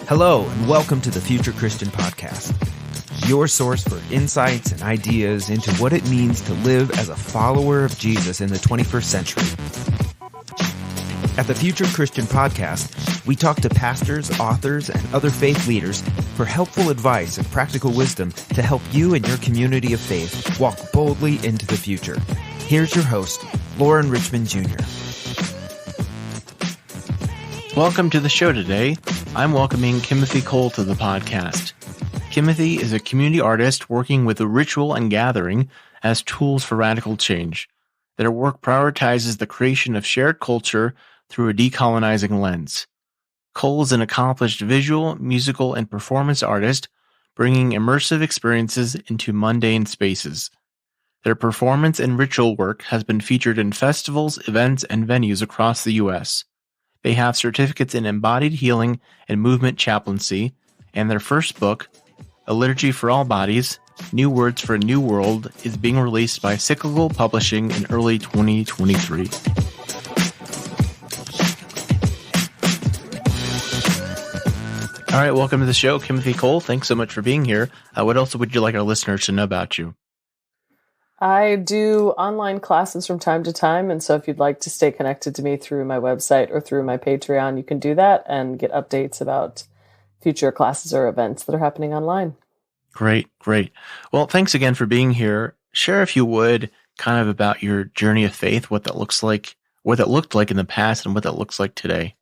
Hello, and welcome to the Future Christian Podcast, your source for insights and ideas into what it means to live as a follower of Jesus in the 21st century. At the Future Christian Podcast, we talk to pastors, authors, and other faith leaders for helpful advice and practical wisdom to help you and your community of faith walk boldly into the future. Here's your host, Lauren Richmond Jr. Welcome to the show today. I'm welcoming Kimmothy Cole to the podcast. Kimmothy is a community artist working with the ritual and gathering as tools for radical change. Their work prioritizes the creation of shared culture through a decolonizing lens. Cole is an accomplished visual, musical, and performance artist, bringing immersive experiences into mundane spaces. Their performance and ritual work has been featured in festivals, events, and venues across the U.S. They have certificates in Embodied healing and movement chaplaincy, and their first book, A Liturgy for All Bodies, New Words for a New World, is being released by Cyclical Publishing in early 2023. All right, welcome to the show, Kimmothy Cole. Thanks so much for being here. What else would you like our listeners to know about you? I do online classes from time to time, and so if you'd like to stay connected to me through my website or through my Patreon, you can do that and get updates about future classes or events that are happening online. Great. Well, thanks again for being here. Share, if you would, kind of about your journey of faith, what that looks like, what it looked like in the past, and what that looks like today.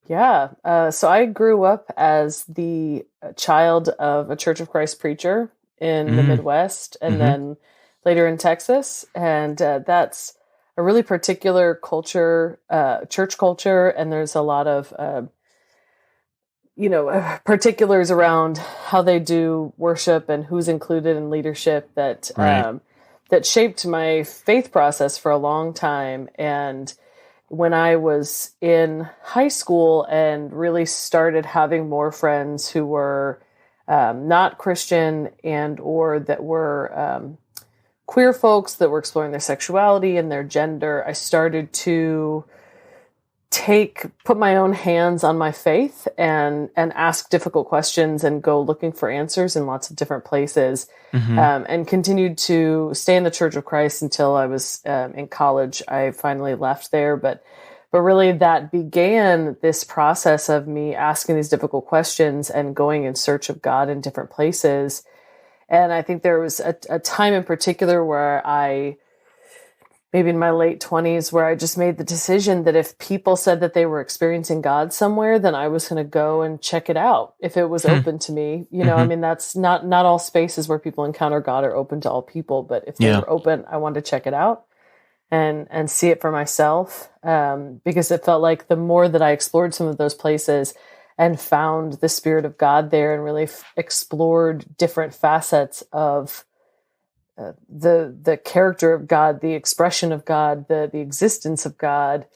Yeah. So I grew up as the child of a Church of Christ preacher in the Midwest, and then later in Texas. And that's a really particular culture, church culture. And there's a lot of, particulars around how they do worship and who's included in leadership that, that shaped my faith process for a long time. And when I was in high school and really started having more friends who were not Christian and or that were queer folks that were exploring their sexuality and their gender, I started to put my own hands on my faith and ask difficult questions and go looking for answers in lots of different places, and continued to stay in the Church of Christ until I was in college. I finally left there, but really that began this process of me asking these difficult questions and going in search of God in different places. And I think there was a time in particular where maybe in my late 20s, where I just made the decision that if people said that they were experiencing God somewhere, then I was going to go and check it out if it was open to me. I mean, that's not all spaces where people encounter God are open to all people, but if they were open, I wanted to check it out and see it for myself, because it felt like the more that I explored some of those places and found the Spirit of God there and really explored different facets of the character of God, the expression of God, the existence of God.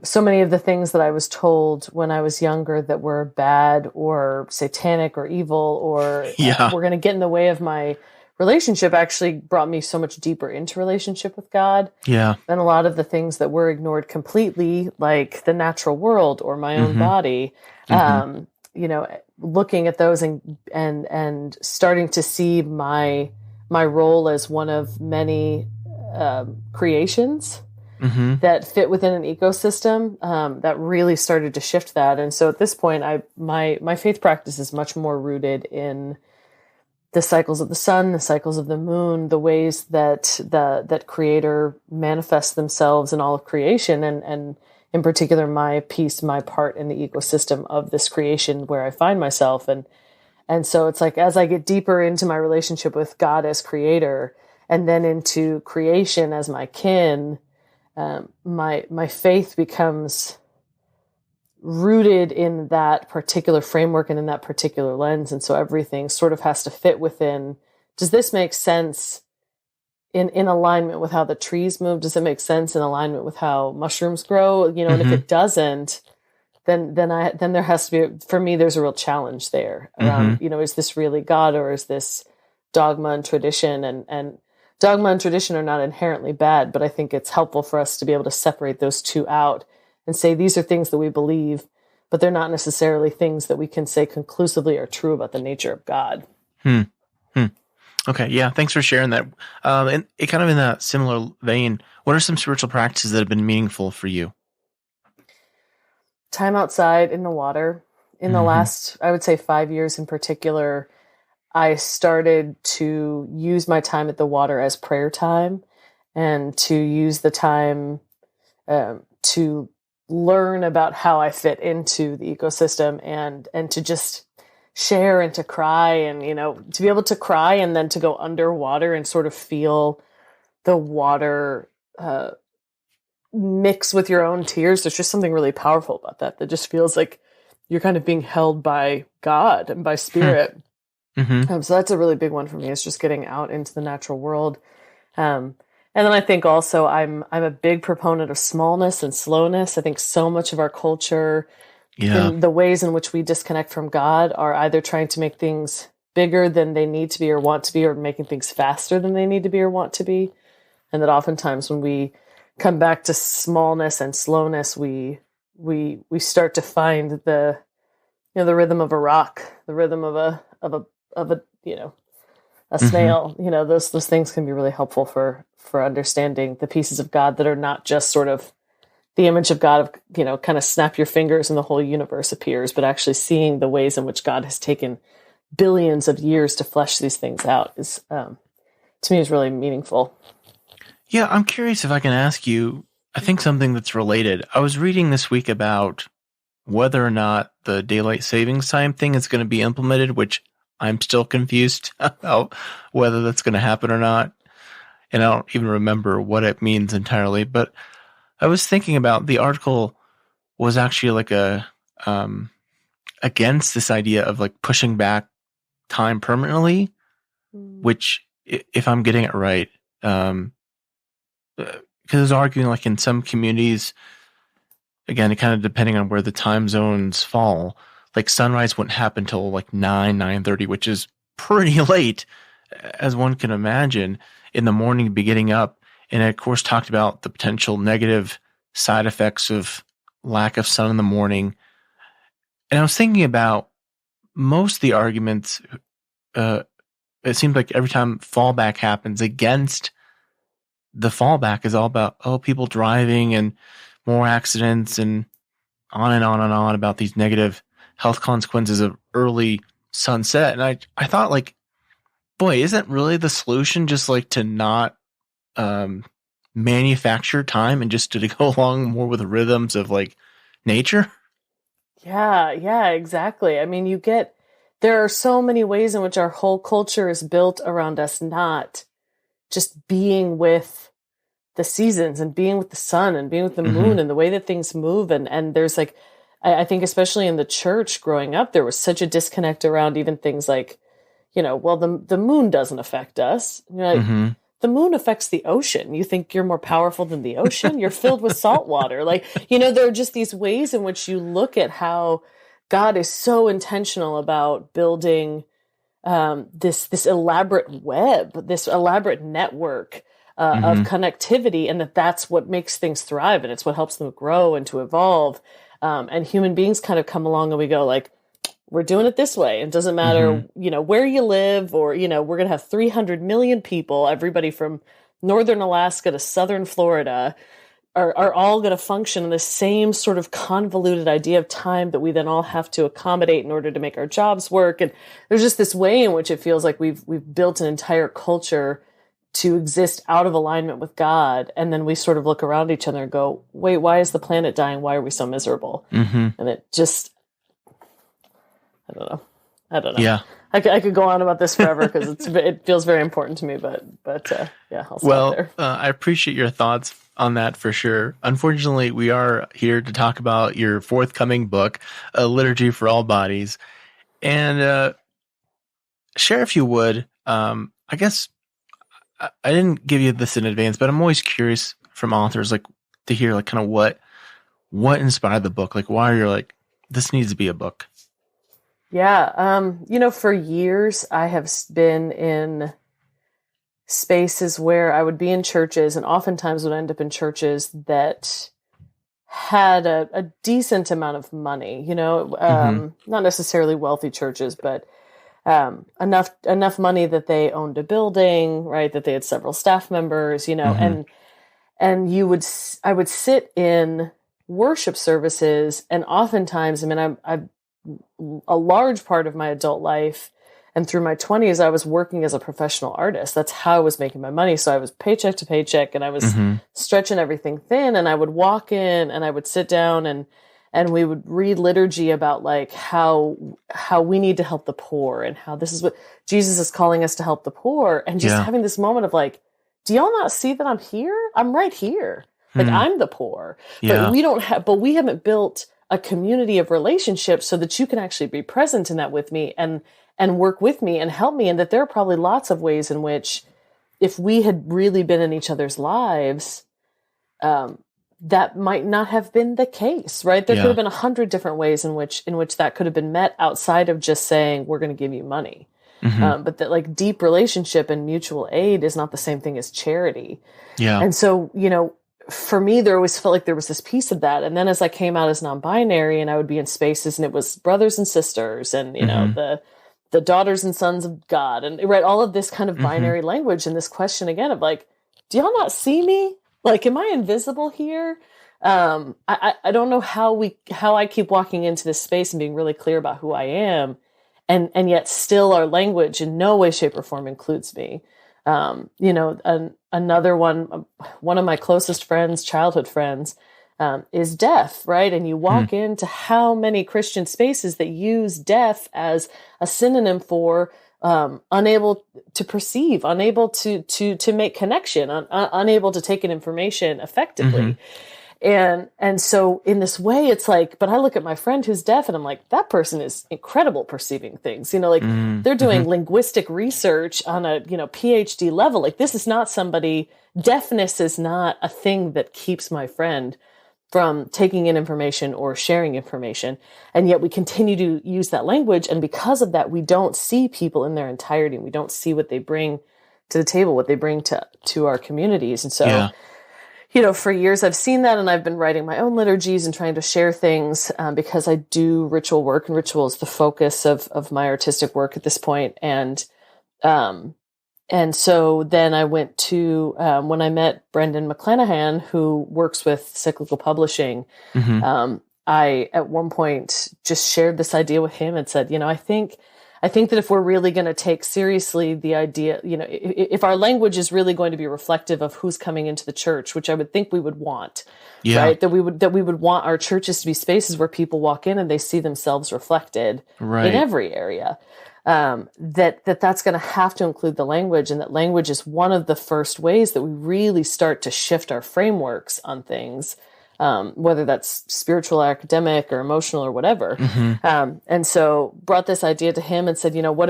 So many of the things that I was told when I was younger that were bad or satanic or evil or were going to get in the way of my relationship actually brought me so much deeper into relationship with God. Yeah. And a lot of the things that were ignored completely, like the natural world or my own body, looking at those and starting to see my role as one of many creations that fit within an ecosystem, that really started to shift that. And so at this point, my faith practice is much more rooted in the cycles of the sun, the cycles of the moon, the ways that that Creator manifests themselves in all of creation, and in particular, my part in the ecosystem of this creation where I find myself. And so it's like, as I get deeper into my relationship with God as Creator, and then into creation as my kin, my faith becomes rooted in that particular framework and in that particular lens. And so everything sort of has to fit within, does this make sense in alignment with how the trees move? Does it make sense in alignment with how mushrooms grow? And if it doesn't, then there has to be, for me, there's a real challenge there around, is this really God, or is this dogma and tradition? And dogma and tradition are not inherently bad, but I think it's helpful for us to be able to separate those two out and say, these are things that we believe, but they're not necessarily things that we can say conclusively are true about the nature of God. Okay, yeah, thanks for sharing that. And it kind of in that similar vein, what are some spiritual practices that have been meaningful for you? Time outside in the water. In the last, I would say 5 years in particular, I started to use my time at the water as prayer time, and to use the time to learn about how I fit into the ecosystem, and to just share and to cry, and, to be able to cry and then to go underwater and sort of feel the water mix with your own tears. There's just something really powerful about that just feels like you're kind of being held by God and by spirit. So that's a really big one for me, is just getting out into the natural world. And then I think also I'm a big proponent of smallness and slowness. I think so much of our culture, in the ways in which we disconnect from God, are either trying to make things bigger than they need to be or want to be, or making things faster than they need to be or want to be. And that oftentimes when we come back to smallness and slowness, we start to find the rhythm of a rock, the rhythm of a snail. Those things can be really helpful for understanding the pieces of God that are not just sort of the image of God of, kind of snap your fingers and the whole universe appears, but actually seeing the ways in which God has taken billions of years to flesh these things out is, to me, is really meaningful. Yeah, I'm curious if I can ask you, I think something that's related. I was reading this week about whether or not the daylight savings time thing is going to be implemented, which I'm still confused about whether that's going to happen or not. And I don't even remember what it means entirely. But I was thinking about, the article was actually like against this idea of like pushing back time permanently, which, if I'm getting it right, because it's arguing like in some communities, again, it kind of depending on where the time zones fall, like sunrise wouldn't happen till like 9:30, which is pretty late, as one can imagine, in the morning to be getting up. And it, of course, talked about the potential negative side effects of lack of sun in the morning. And I was thinking about most of the arguments, it seems like every time fallback happens against the fallback is all about, people driving and more accidents and on and on and on about these negative health consequences of early sunset. And I thought, like, boy, isn't really the solution just like to not manufacture time and just to go along more with the rhythms of like nature? Yeah, exactly. I mean, there are so many ways in which our whole culture is built around us not just being with the seasons and being with the sun and being with the moon and the way that things move. And there's like, I think especially in the church growing up, there was such a disconnect around even things like, well, the moon doesn't affect us. Like, the moon affects the ocean. You think you're more powerful than the ocean? You're filled with salt water. Like, there are just these ways in which you look at how God is so intentional about building this elaborate web, this elaborate network of connectivity, and that's what makes things thrive, and it's what helps them grow and to evolve. And human beings kind of come along and we go like, we're doing it this way. It doesn't matter, where you live, or, we're going to have 300 million people, everybody from northern Alaska to southern Florida are all going to function in the same sort of convoluted idea of time that we then all have to accommodate in order to make our jobs work. And there's just this way in which it feels like we've built an entire culture to exist out of alignment with God. And then we sort of look around each other and go, wait, why is the planet dying? Why are we so miserable? And it just, I don't know. Yeah. I could go on about this forever because it feels very important to me, but yeah, I'll stop there. I appreciate your thoughts on that for sure. Unfortunately, we are here to talk about your forthcoming book, A Liturgy for All Bodies. And share, if you would, I guess I didn't give you this in advance, but I'm always curious from authors, like, to hear like kind of what inspired the book, like why you're like, this needs to be a book. Yeah. For years I have been in spaces where I would be in churches, and oftentimes would end up in churches that had a decent amount of money, not necessarily wealthy churches, but enough money that they owned a building, right? That they had several staff members, and I would sit in worship services, and oftentimes, I a large part of my adult life and through my 20s, I was working as a professional artist. That's how I was making my money. So I was paycheck to paycheck, and I was stretching everything thin, and I would walk in and I would sit down and we would read liturgy about like how we need to help the poor, and how this is what Jesus is calling us to help the poor. And just having this moment of like, do y'all not see that I'm here? I'm right here. Like I'm the poor, but we haven't built a community of relationships so that you can actually be present in that with me and work with me and help me. And that there are probably lots of ways in which, if we had really been in each other's lives, that might not have been the case, right? There could have been 100 different ways in which that could have been met outside of just saying, we're going to give you money. But that like deep relationship and mutual aid is not the same thing as charity. Yeah. And so, for me, there always felt like there was this piece of that. And then as I came out as non-binary, and I would be in spaces, and it was brothers and sisters, and, the daughters and sons of God, and right, all of this kind of binary language, and this question again of like, do y'all not see me? Like, am I invisible here? I don't know how I keep walking into this space and being really clear about who I am, and yet still our language in no way, shape, or form includes me. Another one of my closest friends, childhood friends, is deaf, right? And you walk into how many Christian spaces that use deaf as a synonym for unable to perceive, unable to make connection, unable to take in information effectively. And so in this way, it's like, but I look at my friend who's deaf, and I'm like, that person is incredible perceiving things, they're doing linguistic research on a, PhD level. Like, this is not somebody, deafness is not a thing that keeps my friend from taking in information or sharing information. And yet we continue to use that language. And because of that, we don't see people in their entirety. We don't see what they bring to the table, what they bring to our communities. And so, for years I've seen that, and I've been writing my own liturgies and trying to share things because I do ritual work, and ritual is the focus of my artistic work at this point. And so then I went to, when I met Brendan McClanahan, who works with Cyclical Publishing, I, at one point, just shared this idea with him and said, I think that if we're really going to take seriously the idea, if our language is really going to be reflective of who's coming into the church, which I would think we would want, right? That we would want our churches to be spaces where people walk in and they see themselves reflected in every area. That's going to have to include the language, and that language is one of the first ways that we really start to shift our frameworks on things, whether that's spiritual, academic, or emotional, or whatever. And so brought this idea to him and said, what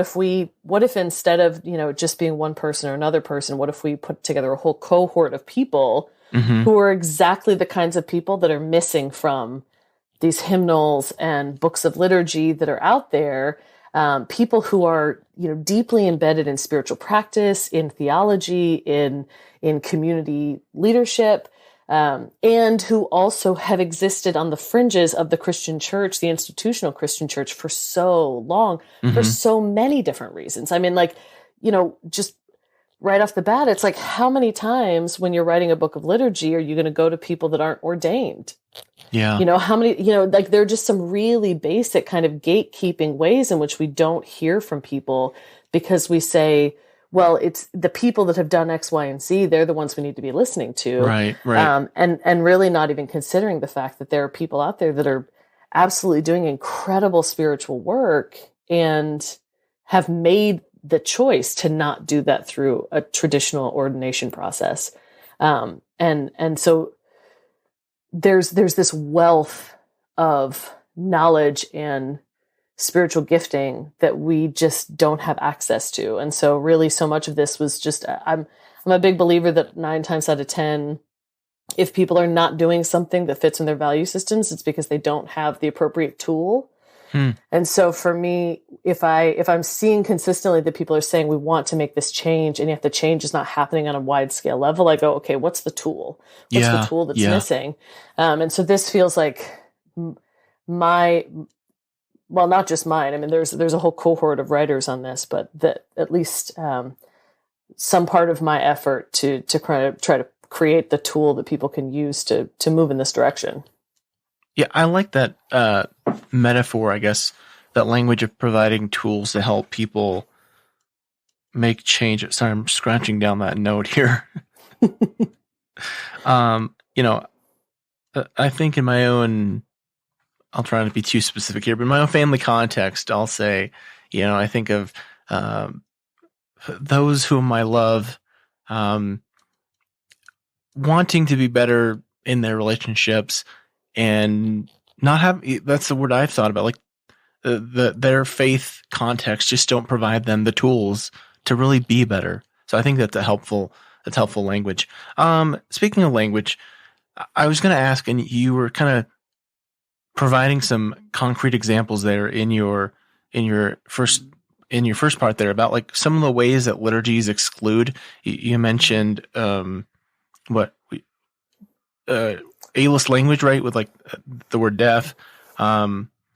if instead of, just being one person or another person, what if we put together a whole cohort of people who are exactly the kinds of people that are missing from these hymnals and books of liturgy that are out there, people who are, deeply embedded in spiritual practice, in theology, in community leadership, and who also have existed on the fringes of the Christian church, the institutional Christian church, for so long, for so many different reasons. I mean, just right off the bat, it's like, how many times when you're writing a book of liturgy are you going to go to people that aren't ordained? Yeah. How many, there are just some really basic kind of gatekeeping ways in which we don't hear from people, because we say, well, it's the people that have done X, Y, and Z. They're the ones we need to be listening to. Right. And really not even considering the fact that there are people out there that are absolutely doing incredible spiritual work and have made the choice to not do that through a traditional ordination process. And so there's this wealth of knowledge and spiritual gifting that we just don't have access to. And so really so much of this was just, I'm a big believer that 9 times out of 10, if people are not doing something that fits in their value systems, it's because they don't have the appropriate tool. And so for me, if I'm seeing consistently that people are saying we want to make this change, and yet the change is not happening on a wide scale level, I go, okay, what's the tool? What's the tool that's missing? And so this feels like not just mine. I mean, there's a whole cohort of writers on this, but that at least some part of my effort to kind of try to create the tool that people can use to move in this direction. Yeah, I like that metaphor, I guess, that language of providing tools to help people make change. Sorry, I'm scratching down that note here. I think in my own, I'll try not to be too specific here, but in my own family context, I'll say, I think of those whom I love wanting to be better in their relationships and not have, that's the word I've thought about, like their faith context just don't provide them the tools to really be better. So I think that's helpful language. Speaking of language, I was going to ask, and you were kind of providing some concrete examples there in your first part there about like some of the ways that liturgies exclude. You mentioned A-list language, right? With like the word deaf.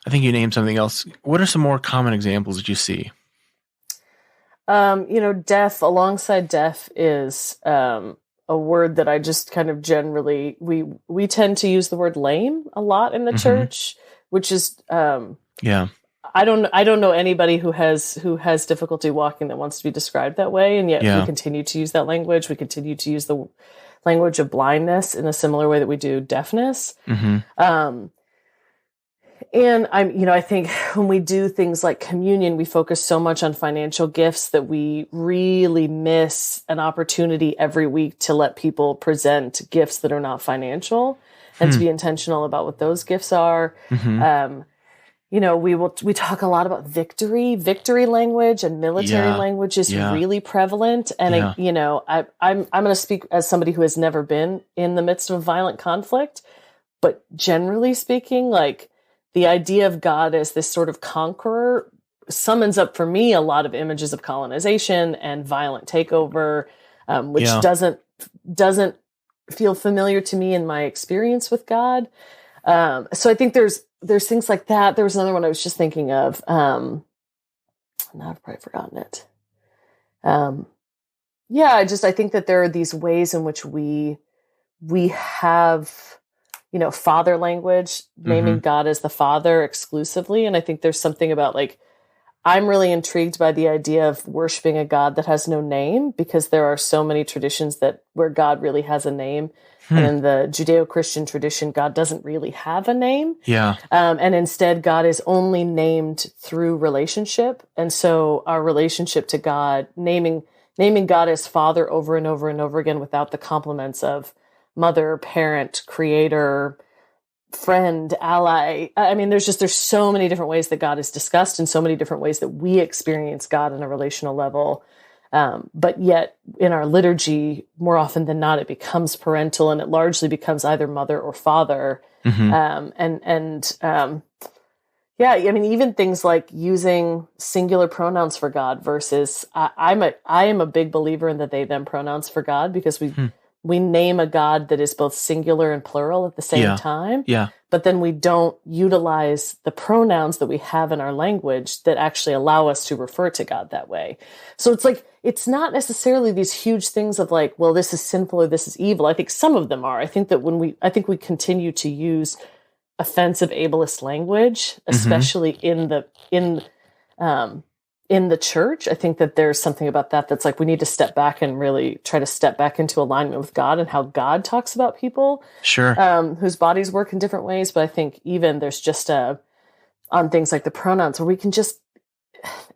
I think you named something else. What are some more common examples that you see? Deaf, alongside deaf is a word that I just kind of generally, we tend to use the word lame a lot in the church, which is, I don't know anybody who has difficulty walking that wants to be described that way. And yet we continue to use that language. We continue to use the language of blindness in a similar way that we do deafness. And I think when we do things like communion, we focus so much on financial gifts that we really miss an opportunity every week to let people present gifts that are not financial and to be intentional about what those gifts are. We talk a lot about victory language and military language is really prevalent. And I'm going to speak as somebody who has never been in the midst of violent conflict, but generally speaking, like, the idea of God as this sort of conqueror summons up for me a lot of images of colonization and violent takeover, which doesn't feel familiar to me in my experience with God. So I think there's things like that. There was another one I was just thinking of. Now I've probably forgotten it. I think that there are these ways in which we have, father language, naming God as the Father exclusively. And I think there's something about, like, I'm really intrigued by the idea of worshiping a God that has no name, because there are so many traditions where God really has a name. And in the Judeo-Christian tradition, God doesn't really have a name. And instead, God is only named through relationship. And so our relationship to God, naming God as Father over and over and over again without the complements of mother, parent, creator, friend, ally. I mean, there's so many different ways that God is discussed and so many different ways that we experience God on a relational level. But yet in our liturgy, more often than not, it becomes parental, and it largely becomes either mother or father. Even things like using singular pronouns for God versus I am a big believer in the they them pronouns for God, because we name a God that is both singular and plural at the same time. But then we don't utilize the pronouns that we have in our language that actually allow us to refer to God that way. So it's like, it's not necessarily these huge things of like, well, this is sinful or this is evil. I think some of them are. I think that we continue to use offensive ableist language, especially in the church. I think that there's something about that's like, we need to step back and really try to step back into alignment with God and how God talks about people, whose bodies work in different ways. But I think even there's just on things like the pronouns where we can just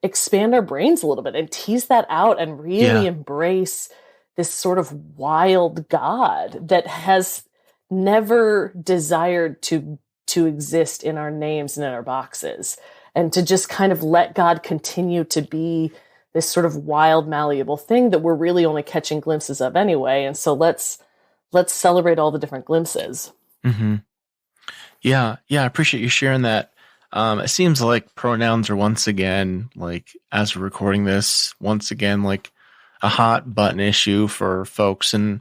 expand our brains a little bit and tease that out and really embrace this sort of wild God that has never desired to exist in our names and in our boxes. And to just kind of let God continue to be this sort of wild, malleable thing that we're really only catching glimpses of anyway. And so let's celebrate all the different glimpses. Yeah. I appreciate you sharing that. It seems like pronouns are once again, like as we're recording this, once again, like a hot button issue for folks. And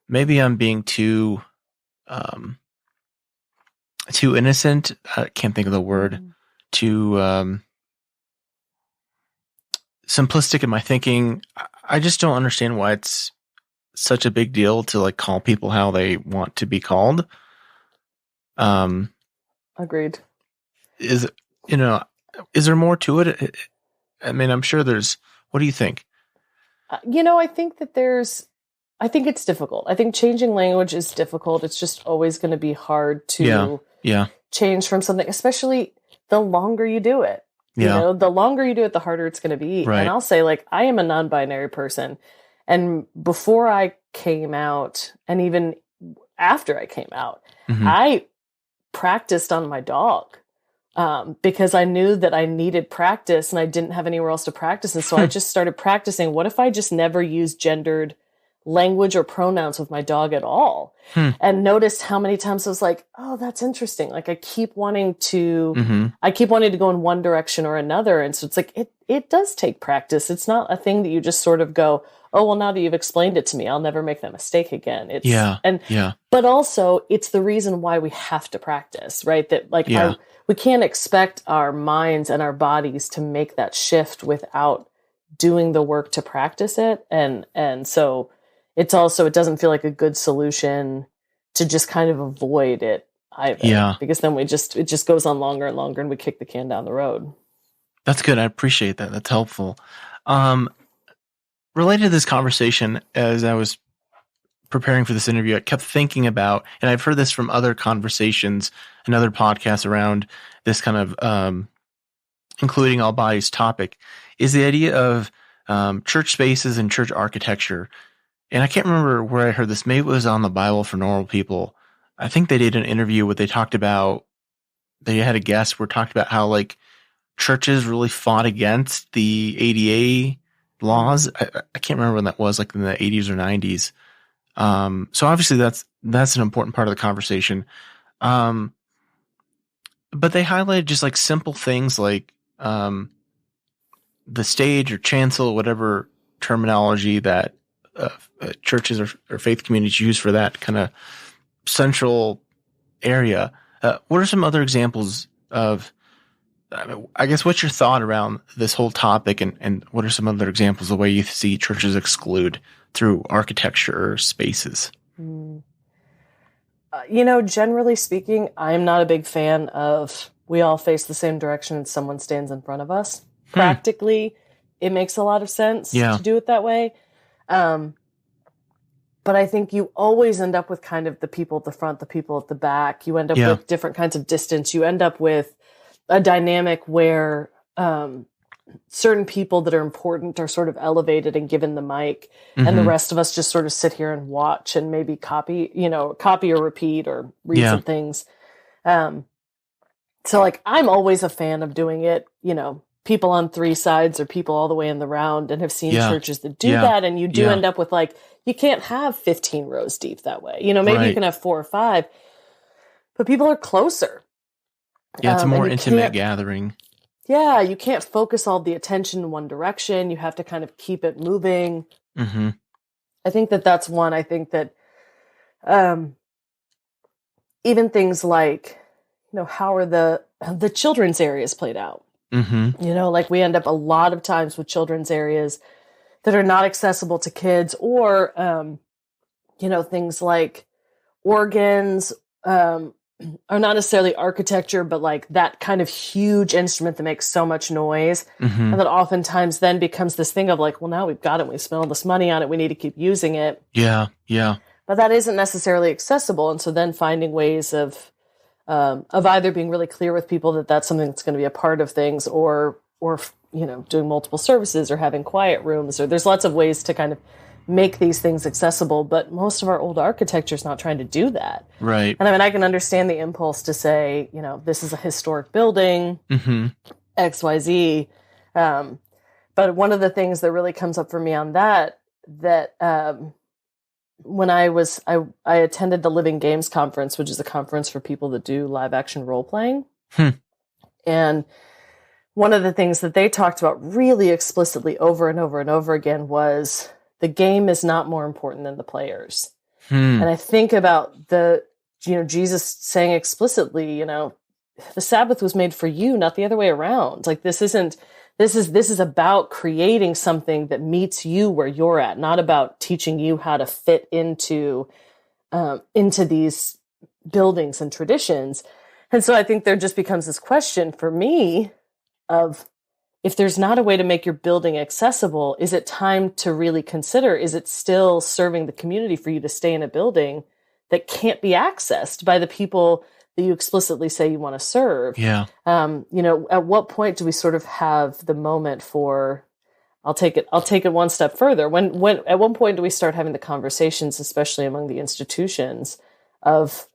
maybe I'm being too innocent. I can't think of the word. Too simplistic in my thinking. I just don't understand why it's such a big deal to like call people how they want to be called. Agreed. Is there more to it? I mean, I'm sure there's. What do you think? I think it's difficult. I think changing language is difficult. It's just always going to be hard to change from something, especially the longer you do it. Yeah. The longer you do it, the harder it's going to be. Right. And I'll say, like, I am a non-binary person. And before I came out, and even after I came out, I practiced on my dog because I knew that I needed practice and I didn't have anywhere else to practice. And so I just started practicing. What if I just never use gendered language or pronouns with my dog at all? And noticed how many times I was like, oh, that's interesting. Like I keep wanting to go in one direction or another. And so it's like, it does take practice. It's not a thing that you just sort of go, oh, well, now that you've explained it to me, I'll never make that mistake again. But also it's the reason why we have to practice, right? That like we can't expect our minds and our bodies to make that shift without doing the work to practice it. And so it doesn't feel like a good solution to just kind of avoid it either. Yeah. Because then it just goes on longer and longer and we kick the can down the road. That's good. I appreciate that. That's helpful. Related to this conversation, as I was preparing for this interview, I kept thinking about, and I've heard this from other conversations and other podcasts around this kind of, including all bodies topic, is the idea of church spaces and church architecture. And I can't remember where I heard this. Maybe it was on the Bible for Normal People. I think they did an interview where they talked about, they had a guest where talked about how like churches really fought against the ADA laws. I can't remember when that was, like in the 80s or 90s. So obviously that's an important part of the conversation. But they highlighted just like simple things like the stage or chancel, whatever terminology that churches or faith communities use for that kind of central area. What are some other examples of, I guess, what's your thought around this whole topic, and what are some other examples of the way you see churches exclude through architecture or spaces? Generally speaking, I'm not a big fan of we all face the same direction and someone stands in front of us. Practically, it makes a lot of sense to do it that way. But I think you always end up with kind of the people at the front, the people at the back. You end up with different kinds of distance. You end up with a dynamic where certain people that are important are sort of elevated and given the mic, and the rest of us just sort of sit here and watch and maybe copy or repeat or read some things. So like, I'm always a fan of doing it, people on three sides or people all the way in the round, and have seen churches that do that. And you do end up with like, you can't have 15 rows deep that way. Maybe you can have 4 or 5, but people are closer. Yeah, it's a more intimate gathering. Yeah, you can't focus all the attention in one direction. You have to kind of keep it moving. I think that's one. I think that even things like, how are the children's areas played out? Like we end up a lot of times with children's areas that are not accessible to kids, or, things like organs, are not necessarily architecture, but like that kind of huge instrument that makes so much noise. And that oftentimes then becomes this thing of like, well, now we've got it. We've spent all this money on it. We need to keep using it. Yeah. Yeah. But that isn't necessarily accessible. And so then finding ways of either being really clear with people that that's something that's going to be a part of things, or, doing multiple services or having quiet rooms, or there's lots of ways to kind of make these things accessible, but most of our old architecture is not trying to do that. Right. And I mean, I can understand the impulse to say, this is a historic building, XYZ. But one of the things that really comes up for me on that when I attended the Living Games conference, which is a conference for people that do live action role playing. And one of the things that they talked about really explicitly over and over and over again was the game is not more important than the players. And I think about Jesus saying explicitly, the Sabbath was made for you, not the other way around. Like this is about creating something that meets you where you're at, not about teaching you how to fit into these buildings and traditions. And so I think there just becomes this question for me of, if there's not a way to make your building accessible, is it time to really consider, is it still serving the community for you to stay in a building that can't be accessed by the people that you explicitly say you want to serve? Yeah. At what point do we sort of have the moment for, I'll take it one step further. When at one point do we start having the conversations, especially among the institutions, of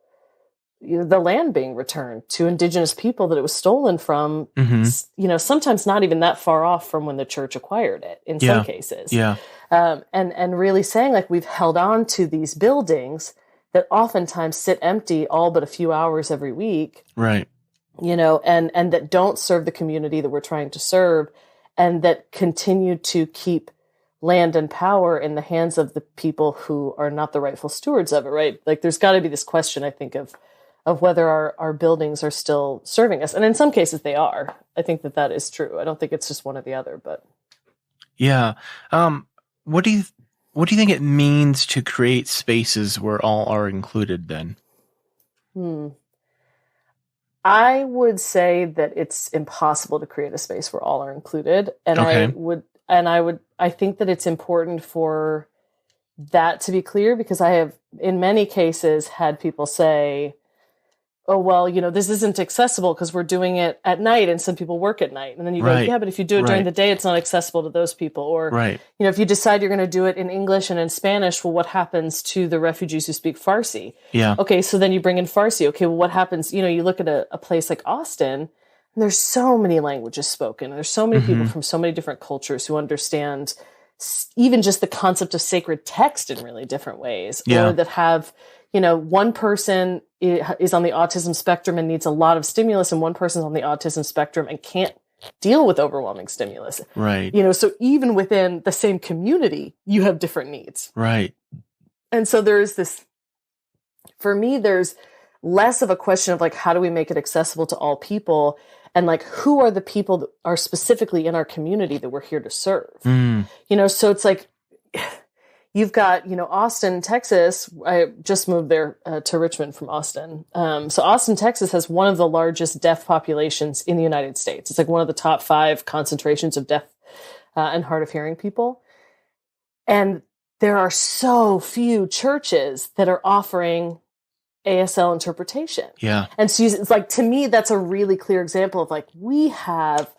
the land being returned to indigenous people that it was stolen from, sometimes not even that far off from when the church acquired it in some cases. Yeah. And really saying, like, we've held on to these buildings that oftentimes sit empty all but a few hours every week. Right. And that don't serve the community that we're trying to serve, and that continue to keep land and power in the hands of the people who are not the rightful stewards of it, right? Like, there's got to be this question, I think, of whether our buildings are still serving us. And in some cases they are. I think that is true. I don't think it's just one or the other, but. Yeah. What do you think it means to create spaces where all are included then? I would say that it's impossible to create a space where all are included. And okay. I think that it's important for that to be clear, because I have in many cases had people say, oh, well, this isn't accessible because we're doing it at night and some people work at night. And then you go, yeah, but if you do it during the day, it's not accessible to those people. Or, if you decide you're going to do it in English and in Spanish, well, what happens to the refugees who speak Farsi? Yeah. Okay, so then you bring in Farsi. Okay, well, what happens? You look at a place like Austin, and there's so many languages spoken. There's so many people from so many different cultures who understand even just the concept of sacred text in really different ways. Yeah. Or that have, one person is on the autism spectrum and needs a lot of stimulus, and one person's on the autism spectrum and can't deal with overwhelming stimulus. Right. So even within the same community, you have different needs. Right. And so there's this, for me, there's less of a question of like, how do we make it accessible to all people? And like, who are the people that are specifically in our community that we're here to serve? So it's like, you've got, Austin, Texas. I just moved there to Richmond from Austin. So Austin, Texas has one of the largest deaf populations in the United States. It's like one of the top 5 concentrations of deaf and hard of hearing people. And there are so few churches that are offering ASL interpretation. Yeah. And so it's like, to me, that's a really clear example of like, we have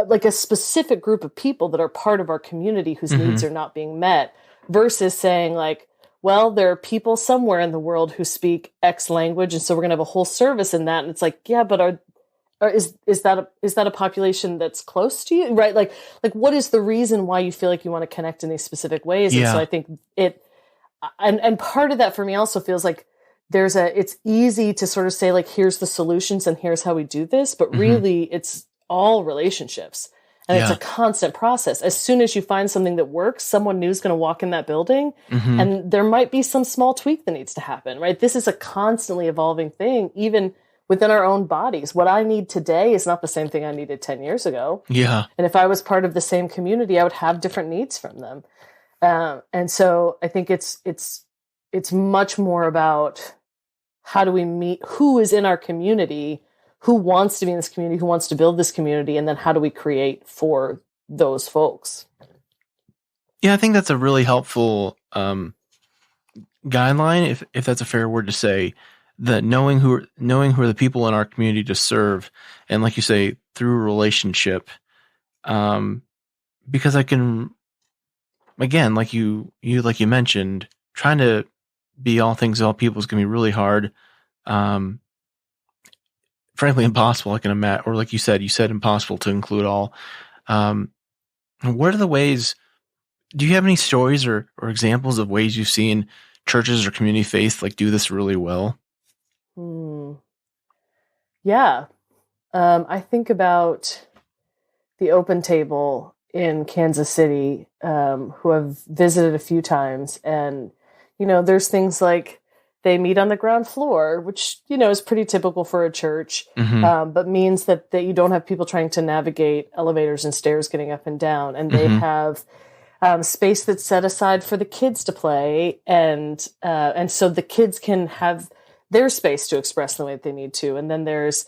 like a specific group of people that are part of our community whose needs are not being met, versus saying like, well, there are people somewhere in the world who speak X language, and so we're going to have a whole service in that. And it's like, yeah, but is that a population that's close to you, right? Like what is the reason why you feel like you want to connect in these specific ways? Yeah. And so I think and part of that for me also feels like it's easy to sort of say like, here's the solutions and here's how we do this, but really it's all relationships. And it's a constant process. As soon as you find something that works, someone new is going to walk in that building, and there might be some small tweak that needs to happen, right? This is a constantly evolving thing, even within our own bodies. What I need today is not the same thing I needed 10 years ago. Yeah. And if I was part of the same community, I would have different needs from them. And so I think it's much more about how do we meet who is in our community, who wants to be in this community, who wants to build this community, and then how do we create for those folks? Yeah, I think that's a really helpful guideline, if that's a fair word to say, that knowing who are the people in our community to serve, and like you say, through relationship, because I can, again, like you mentioned, trying to be all things to all people is going to be really hard. Frankly, impossible. I can imagine, or like you said impossible to include all. What are the ways? Do you have any stories or examples of ways you've seen churches or community faith like do this really well? Yeah. I think about the Open Table in Kansas City, who I've visited a few times. And, there's things like they meet on the ground floor, which, is pretty typical for a church, but means that you don't have people trying to navigate elevators and stairs getting up and down. And they have space that's set aside for the kids to play. And so the kids can have their space to express the way that they need to. And then there's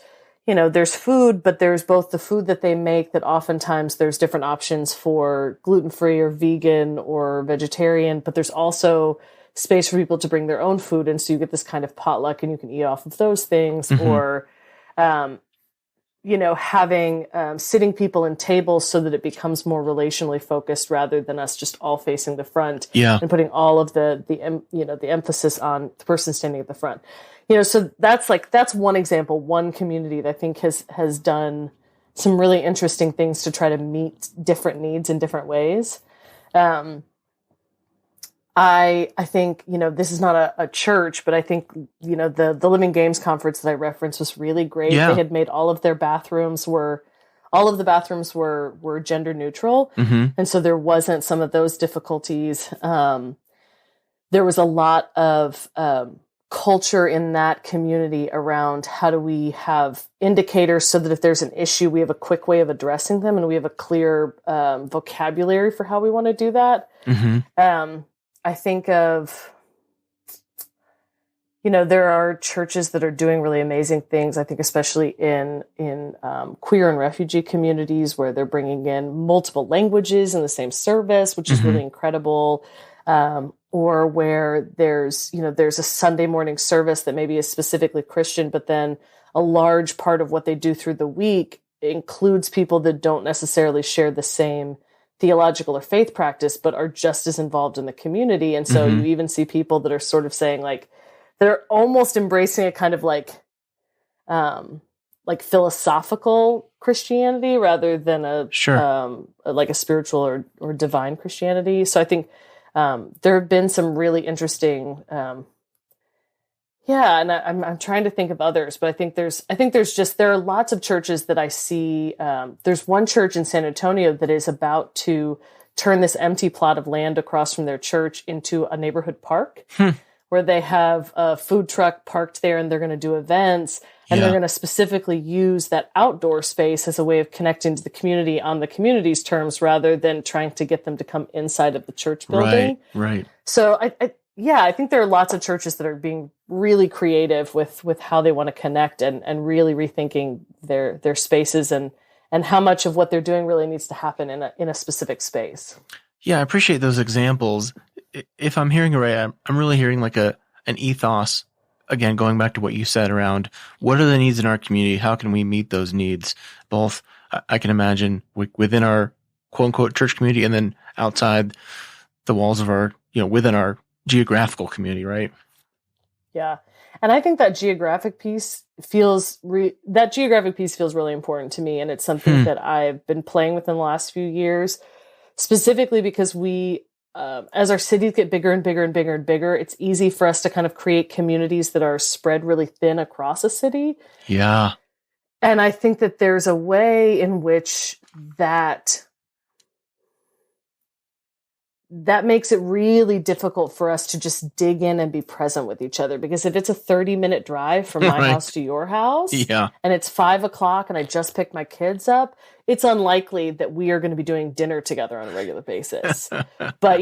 food, but there's both the food that they make that oftentimes there's different options for gluten-free or vegan or vegetarian, but there's also space for people to bring their own food. And so you get this kind of potluck and you can eat off of those things, or, having sitting people in tables so that it becomes more relationally focused rather than us just all facing the front and putting all of the emphasis on the person standing at the front. So that's one example, one community that I think has done some really interesting things to try to meet different needs in different ways. I think, this is not a church, but I think, the Living Games conference that I referenced was really great. Yeah. They had made all of the bathrooms were gender neutral. And so there wasn't some of those difficulties. There was a lot of culture in that community around how do we have indicators so that if there's an issue, we have a quick way of addressing them and we have a clear vocabulary for how we want to do that. I think of, there are churches that are doing really amazing things. I think especially in queer and refugee communities where they're bringing in multiple languages in the same service, which is really incredible. Or where there's a Sunday morning service that maybe is specifically Christian, but then a large part of what they do through the week includes people that don't necessarily share the same theological or faith practice, but are just as involved in the community. And so you even see people that are sort of saying they're almost embracing a kind of like philosophical Christianity rather than a spiritual or divine Christianity. So I think there have been some really interesting, and I'm trying to think of others, but I think there are lots of churches that I see. There's one church in San Antonio that is about to turn this empty plot of land across from their church into a neighborhood park, where they have a food truck parked there and they're going to do events. And they're going to specifically use that outdoor space as a way of connecting to the community on the community's terms rather than trying to get them to come inside of the church building. Right. So I think there are lots of churches that are being really creative with how they want to connect and really rethinking their spaces and how much of what they're doing really needs to happen in a specific space. Yeah, I appreciate those examples. If I'm hearing it right, I'm really hearing like an ethos. Again, going back to what you said around what are the needs in our community? How can we meet those needs? Both, I can imagine, within our quote unquote church community and then outside the walls of our, within our geographical community, right? Yeah. And I think that geographic piece feels really important to me. And it's something that I've been playing with in the last few years, specifically because as our cities get bigger and bigger and bigger and bigger, it's easy for us to kind of create communities that are spread really thin across a city. Yeah. And I think that there's a way in which that makes it really difficult for us to just dig in and be present with each other. Because if it's a 30-minute drive from my house to your house, and it's 5:00 and I just picked my kids up, it's unlikely that we are going to be doing dinner together on a regular basis. But,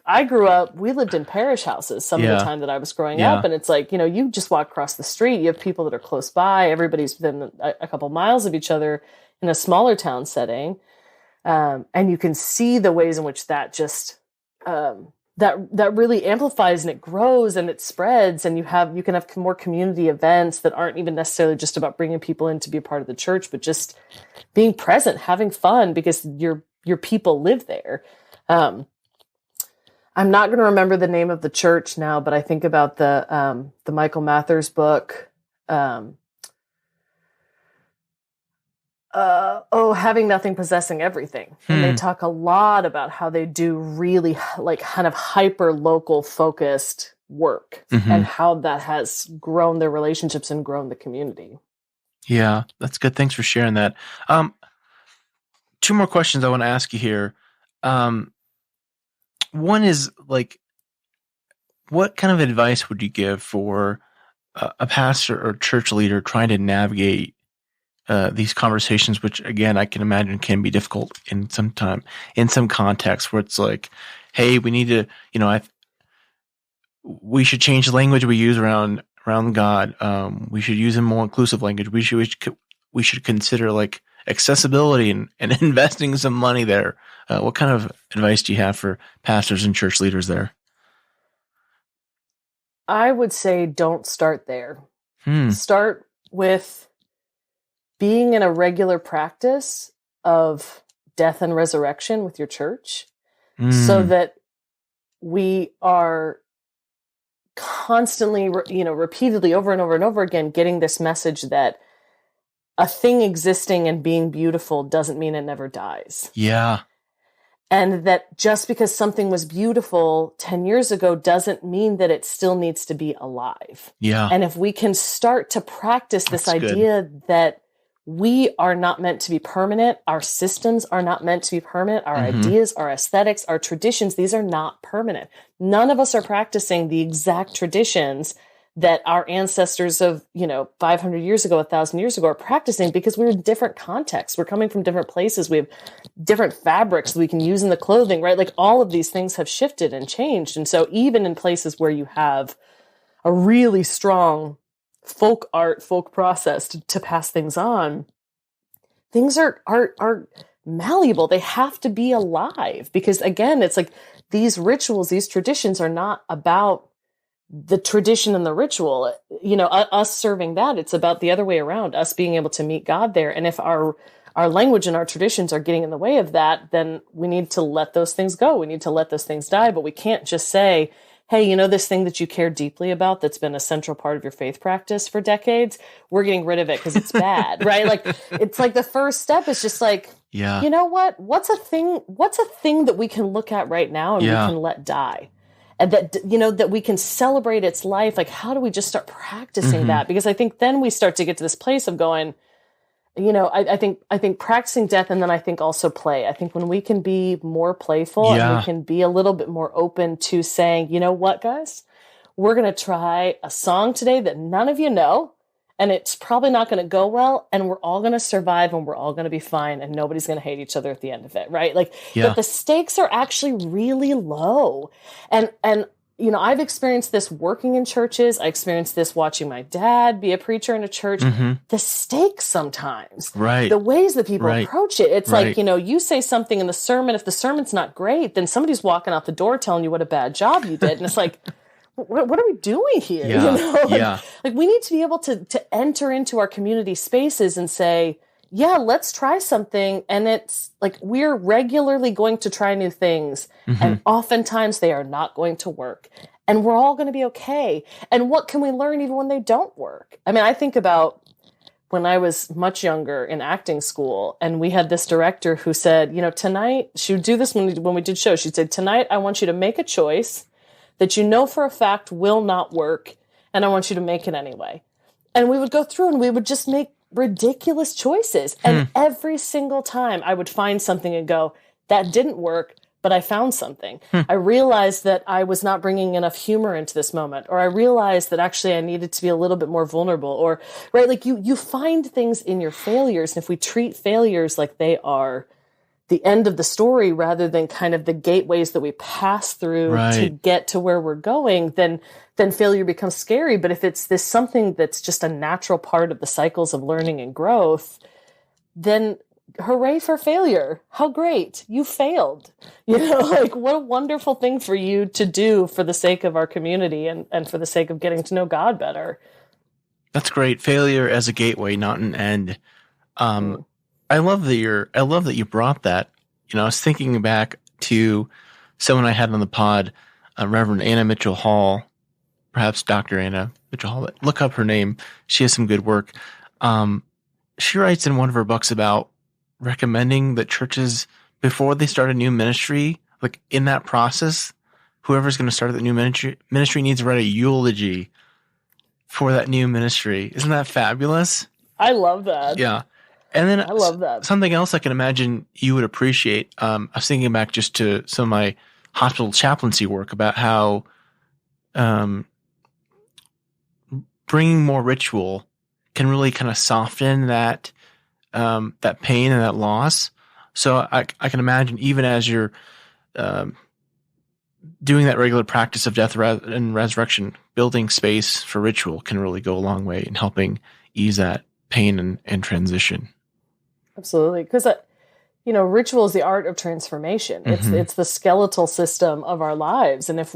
I grew up, we lived in parish houses some of the time that I was growing up. And it's like, you just walk across the street, you have people that are close by, everybody's within a couple miles of each other in a smaller town setting. And you can see the ways in which that just, that really amplifies and it grows and it spreads, and you can have more community events that aren't even necessarily just about bringing people in to be a part of the church, but just being present, having fun because your people live there. I'm not going to remember the name of the church now, but I think about the Michael Mathers book, Having Nothing, Possessing Everything. And they talk a lot about how they do really kind of hyper local focused work and how that has grown their relationships and grown the community. Yeah, that's good. Thanks for sharing that. Two more questions I want to ask you here. One is like, what kind of advice would you give for a pastor or church leader trying to navigate these conversations, which again, I can imagine can be difficult in some context where it's like, hey, we need to, we should change the language we use around God. We should use a more inclusive language. We should consider like accessibility and investing some money there. What kind of advice do you have for pastors and church leaders there? I would say don't start there. Start with being in a regular practice of death and resurrection with your church so that we are constantly, repeatedly over and over and over again, getting this message that a thing existing and being beautiful doesn't mean it never dies. Yeah. And that just because something was beautiful 10 years ago doesn't mean that it still needs to be alive. Yeah. And if we can start to practice this idea that we are not meant to be permanent, our systems are not meant to be permanent, our ideas, our aesthetics, our traditions, these are not permanent. None of us are practicing the exact traditions that our ancestors of, 500 years ago, 1,000 years ago are practicing because we're in different contexts. We're coming from different places. We have different fabrics that we can use in the clothing, right? Like all of these things have shifted and changed. And so even in places where you have a really strong folk art, folk process to pass things on, things are malleable. They have to be alive because again, it's like these rituals, these traditions are not about the tradition and the ritual, us serving that. It's about the other way around, us being able to meet God there. And if our language and our traditions are getting in the way of that, then we need to let those things go. We need to let those things die. But we can't just say, hey, this thing that you care deeply about that's been a central part of your faith practice for decades, we're getting rid of it because it's bad, right? Like, it's like the first step is just like, you know what? What's a thing that we can look at right now and we can let die? And that, that we can celebrate its life. Like, how do we just start practicing that? Because I think then we start to get to this place of going, I think practicing death, and then I think also play. I think when we can be more playful and we can be a little bit more open to saying, you know what, guys, we're going to try a song today that none of you know, and it's probably not going to go well, and we're all going to survive and we're all going to be fine and nobody's going to hate each other at the end of it, right? Like, but the stakes are actually really low. And I've experienced this working in churches. I experienced this watching my dad be a preacher in a church. The stakes sometimes, the ways that people approach it. It's like, you say something in the sermon. If the sermon's not great, then somebody's walking out the door telling you what a bad job you did. And it's like, what are we doing here? Like we need to be able to enter into our community spaces and say, yeah, let's try something. And it's like, we're regularly going to try new things. And oftentimes they are not going to work. And we're all going to be okay. And what can we learn even when they don't work? I mean, I think about when I was much younger in acting school, and we had this director who said, tonight, she would do this when we did shows. She'd say, tonight, I want you to make a choice that for a fact will not work. And I want you to make it anyway. And we would go through and we would just make ridiculous choices. And every single time I would find something and go, that didn't work, but I found something. I realized that I was not bringing enough humor into this moment, or I realized that actually I needed to be a little bit more vulnerable, or, right? Like you find things in your failures. And if we treat failures like they are the end of the story rather than kind of the gateways that we pass through to get to where we're going, then failure becomes scary. But if it's this something that's just a natural part of the cycles of learning and growth, then hooray for failure. How great. You failed. Like what a wonderful thing for you to do for the sake of our community and for the sake of getting to know God better. That's great. Failure as a gateway, not an end. I love that you brought that. I was thinking back to someone I had on the pod, Reverend Anna Mitchell Hall, perhaps Dr. Anna Mitchell Hall. Look up her name. She has some good work. She writes in one of her books about recommending that churches, before they start a new ministry, like in that process, whoever's going to start the new ministry needs to write a eulogy for that new ministry. Isn't that fabulous? I love that. Yeah. And then I love that. Something else I can imagine you would appreciate. I was thinking back just to some of my hospital chaplaincy work about how bringing more ritual can really kind of soften that pain and that loss. So I can imagine even as you're doing that regular practice of death and resurrection, building space for ritual can really go a long way in helping ease that pain and transition. Absolutely. Because, ritual is the art of transformation. It's the skeletal system of our lives. And if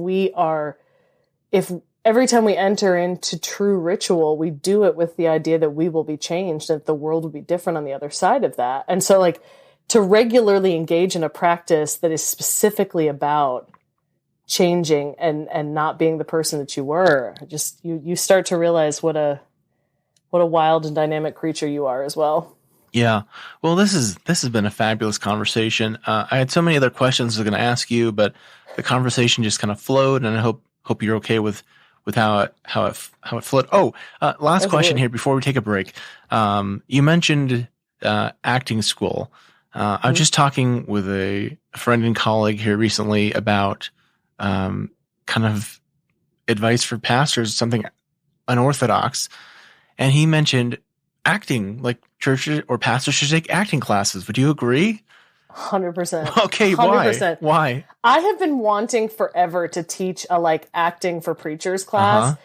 every time we enter into true ritual, we do it with the idea that we will be changed, that the world will be different on the other side of that. And so to regularly engage in a practice that is specifically about changing and not being the person that you were, just you start to realize what a wild and dynamic creature you are as well. Yeah. Well, this has been a fabulous conversation. I had so many other questions I was going to ask you, but the conversation just kind of flowed, and I hope you're okay with how it flowed. Oh, last question here before we take a break. You mentioned acting school. I was just talking with a friend and colleague here recently about kind of advice for pastors, something unorthodox, and he mentioned acting, like churches or pastors should take acting classes. Would you agree? 100%. Okay, 100%. Why? I have been wanting forever to teach a acting for preachers class.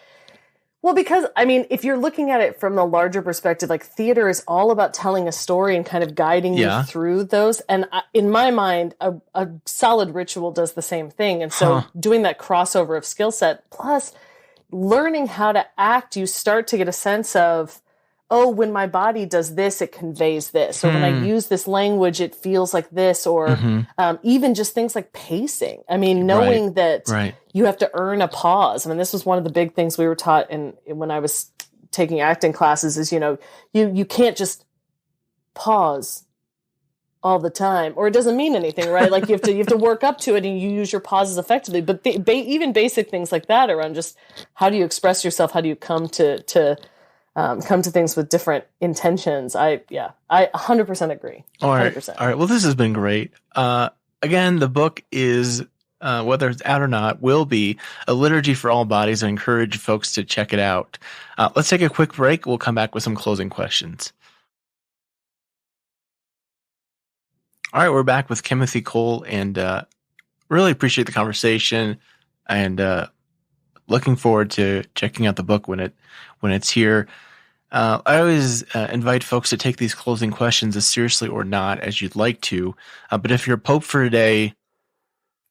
Well, because if you're looking at it from the larger perspective, theater is all about telling a story and kind of guiding you through those. And in my mind, a solid ritual does the same thing. And so doing that crossover of skill set plus learning how to act, you start to get a sense of, oh, when my body does this, it conveys this. Or when I use this language, it feels like this. Or even just things like pacing. Knowing that you have to earn a pause. This was one of the big things we were taught when I was taking acting classes is, you can't just pause all the time, or it doesn't mean anything, right? You have to work up to it and you use your pauses effectively. But even basic things like that around just how do you express yourself? How do you come to things with different intentions. I 100% agree. 100%. All right. Well, this has been great. Again, the book is, whether it's out or not, will be A Liturgy for All Bodies. I encourage folks to check it out. Let's take a quick break. We'll come back with some closing questions. All right. We're back with Kimmothy Cole, and really appreciate the conversation, and looking forward to checking out the book when it's here. I always invite folks to take these closing questions as seriously or not as you'd like to. But if you're Pope for a day,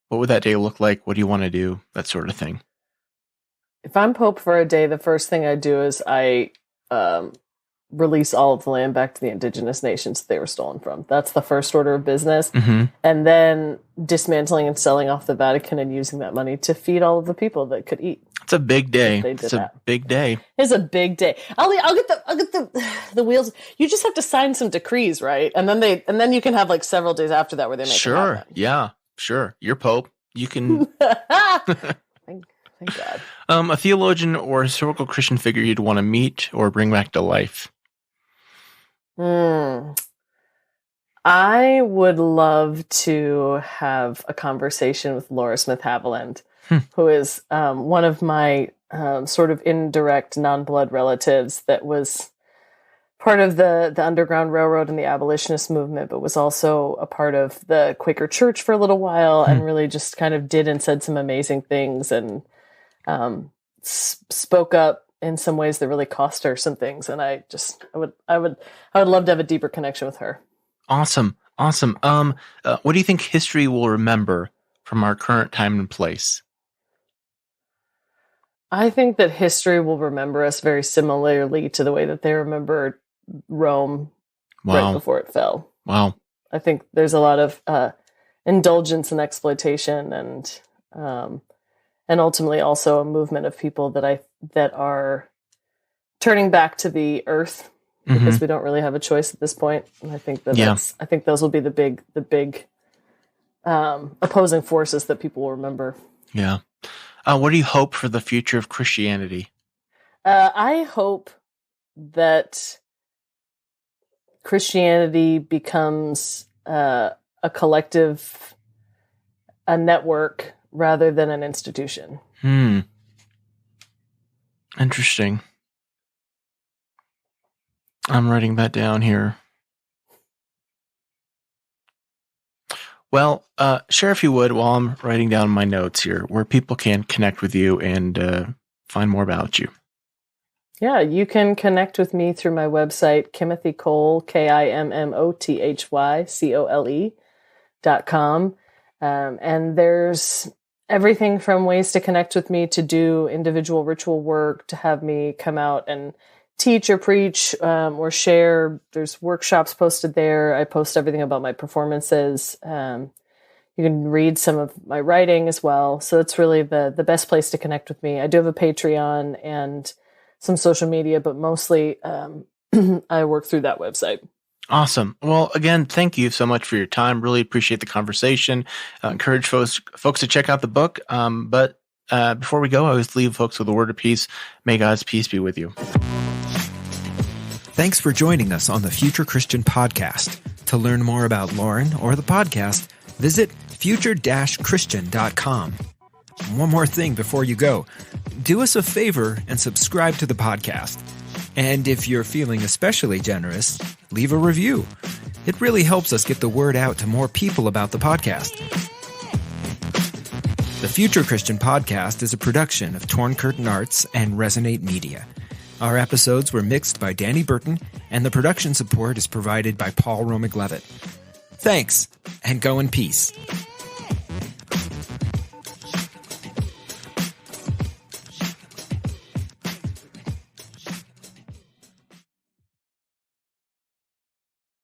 what would that day look like? What do you want to do? That sort of thing. If I'm Pope for a day, the first thing I do is I release all of the land back to the indigenous nations that they were stolen from. That's the first order of business. And then dismantling and selling off the Vatican and using that money to feed all of the people that could eat. It's a big day. It's a big day. It's a big day. I'll get the wheels. You just have to sign some decrees, right? And then you can have several days after that where they make it happen. Yeah, sure. You're Pope. You can. Thank God. A theologian or historical Christian figure you'd want to meet or bring back to life. I would love to have a conversation with Laura Smith Haviland, who is one of my sort of indirect non-blood relatives that was part of the Underground Railroad and the abolitionist movement, but was also a part of the Quaker Church for a little while and really just kind of did and said some amazing things and spoke up in some ways that really cost her some things. And I would love to have a deeper connection with her. Awesome. What do you think history will remember from our current time and place? I think that history will remember us very similarly to the way that they remembered Rome right before it fell. Wow. I think there's a lot of indulgence and exploitation and ultimately also a movement of people that are turning back to the earth because we don't really have a choice at this point. And I think I think those will be the big opposing forces that people will remember. Yeah. What do you hope for the future of Christianity? I hope that Christianity becomes a collective, a network rather than an institution. Interesting. I'm writing that down here. Well, share if you would, while I'm writing down my notes here, where people can connect with you and find more about you. Yeah, you can connect with me through my website, Kimmothy Cole, KIMMOTHYCOLE.com. And there's everything from ways to connect with me to do individual ritual work, to have me come out and teach or preach or share. There's workshops posted there. I post everything about my performances. You can read some of my writing as well. So it's really the best place to connect with me. I do have a Patreon and some social media, but mostly I work through that website. Awesome. Well, again, thank you so much for your time. Really appreciate the conversation. Encourage folks to check out the book. But before we go, I always leave folks with a word of peace. May God's peace be with you. Thanks for joining us on the Future Christian Podcast. To learn more about Lauren or the podcast, visit future-christian.com. One more thing before you go. Do us a favor and subscribe to the podcast. And if you're feeling especially generous, leave a review. It really helps us get the word out to more people about the podcast. The Future Christian Podcast is a production of Torn Curtain Arts and Resonate Media. Our episodes were mixed by Danny Burton, and the production support is provided by Paul Romig-Levitt. Thanks, and go in peace.